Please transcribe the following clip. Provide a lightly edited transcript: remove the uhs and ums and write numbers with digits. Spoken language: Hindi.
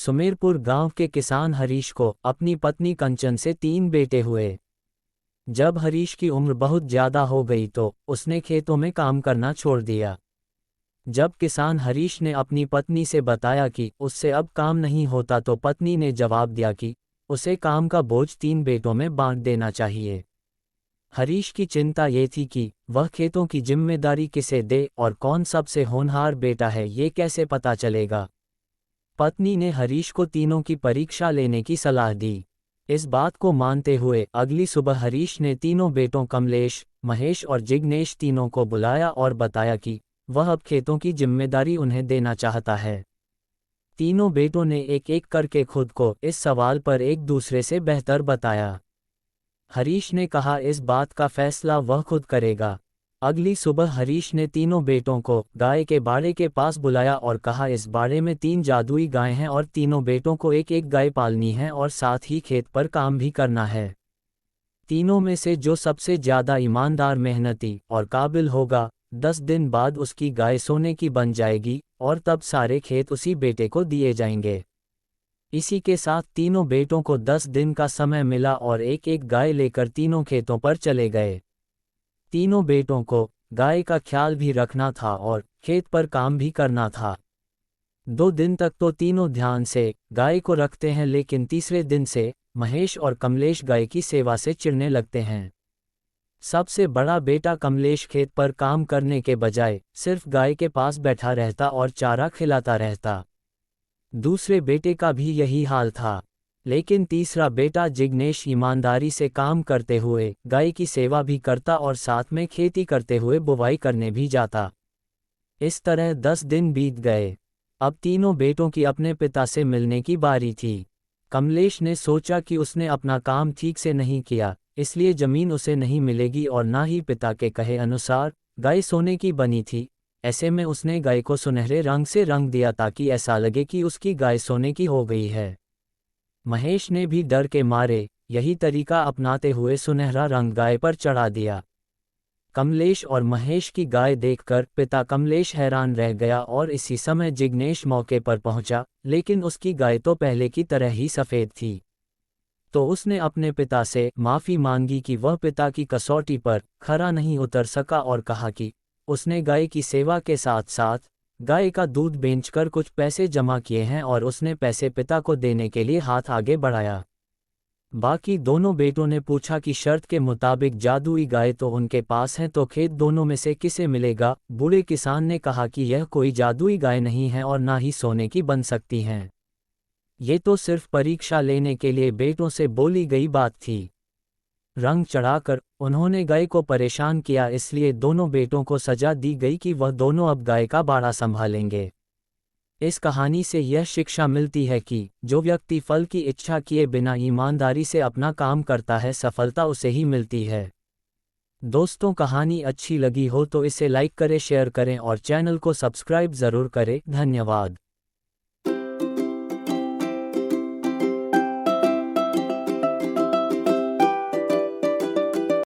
सुमेरपुर गांव के किसान हरीश को अपनी पत्नी कंचन से 3 बेटे हुए। जब हरीश की उम्र बहुत ज्यादा हो गई तो उसने खेतों में काम करना छोड़ दिया। जब किसान हरीश ने अपनी पत्नी से बताया कि उससे अब काम नहीं होता तो पत्नी ने जवाब दिया कि उसे काम का बोझ 3 बेटों में बांट देना चाहिए। हरीश की चिंता ये थी कि वह खेतों की जिम्मेदारी किसे दे और कौन सबसे होनहार बेटा है ये कैसे पता चलेगा। पत्नी ने हरीश को तीनों की परीक्षा लेने की सलाह दी। इस बात को मानते हुए अगली सुबह हरीश ने तीनों बेटों कमलेश, महेश और जिग्नेश तीनों को बुलाया और बताया कि वह अब खेतों की जिम्मेदारी उन्हें देना चाहता है। तीनों बेटों ने एक एक करके खुद को इस सवाल पर एक दूसरे से बेहतर बताया। हरीश ने कहा इस बात का फैसला वह खुद करेगा। अगली सुबह हरीश ने तीनों बेटों को गाय के बाड़े के पास बुलाया और कहा इस बाड़े में 3 जादुई गायें हैं और तीनों बेटों को एक एक गाय पालनी है और साथ ही खेत पर काम भी करना है। तीनों में से जो सबसे ज्यादा ईमानदार, मेहनती और काबिल होगा, 10 दिन बाद उसकी गाय सोने की बन जाएगी और तब सारे खेत उसी बेटे को दिए जाएंगे। इसी के साथ तीनों बेटों को 10 दिन का समय मिला और एक एक गाय लेकर तीनों खेतों पर चले गए। तीनों बेटों को गाय का ख्याल भी रखना था और खेत पर काम भी करना था। 2 दिन तक तो तीनों ध्यान से गाय को रखते हैं, लेकिन तीसरे दिन से महेश और कमलेश गाय की सेवा से चिढ़ने लगते हैं। सबसे बड़ा बेटा कमलेश खेत पर काम करने के बजाय सिर्फ गाय के पास बैठा रहता और चारा खिलाता रहता। दूसरे बेटे का भी यही हाल था, लेकिन तीसरा बेटा जिग्नेश ईमानदारी से काम करते हुए गाय की सेवा भी करता और साथ में खेती करते हुए बुवाई करने भी जाता। इस तरह 10 दिन बीत गए। अब तीनों बेटों की अपने पिता से मिलने की बारी थी। कमलेश ने सोचा कि उसने अपना काम ठीक से नहीं किया, इसलिए जमीन उसे नहीं मिलेगी और ना ही पिता के कहे अनुसार गाय सोने की बनी थी। ऐसे में उसने गाय को सुनहरे रंग से रंग दिया ताकि ऐसा लगे कि उसकी गाय सोने की हो गई है। महेश ने भी डर के मारे यही तरीका अपनाते हुए सुनहरा रंग गाय पर चढ़ा दिया। कमलेश और महेश की गाय देखकर पिता कमलेश हैरान रह गया और इसी समय जिग्नेश मौके पर पहुंचा, लेकिन उसकी गाय तो पहले की तरह ही सफेद थी। तो उसने अपने पिता से माफी मांगी कि वह पिता की कसौटी पर खरा नहीं उतर सका और कहा कि उसने गाय की सेवा के साथ साथ गाय का दूध बेचकर कुछ पैसे जमा किए हैं और उसने पैसे पिता को देने के लिए हाथ आगे बढ़ाया। बाकी दोनों बेटों ने पूछा कि शर्त के मुताबिक जादुई गाय तो उनके पास है, तो खेत दोनों में से किसे मिलेगा। बूढ़े किसान ने कहा कि यह कोई जादुई गाय नहीं है और ना ही सोने की बन सकती हैं। ये तो सिर्फ परीक्षा लेने के लिए बेटों से बोली गई बात थी। रंग चढ़ाकर उन्होंने गाय को परेशान किया, इसलिए दोनों बेटों को सजा दी गई कि वह दोनों अब गाय का बाड़ा संभालेंगे। इस कहानी से यह शिक्षा मिलती है कि जो व्यक्ति फल की इच्छा किए बिना ईमानदारी से अपना काम करता है, सफलता उसे ही मिलती है। दोस्तों, कहानी अच्छी लगी हो तो इसे लाइक करें, शेयर करें और चैनल को सब्सक्राइब ज़रूर करें। धन्यवाद।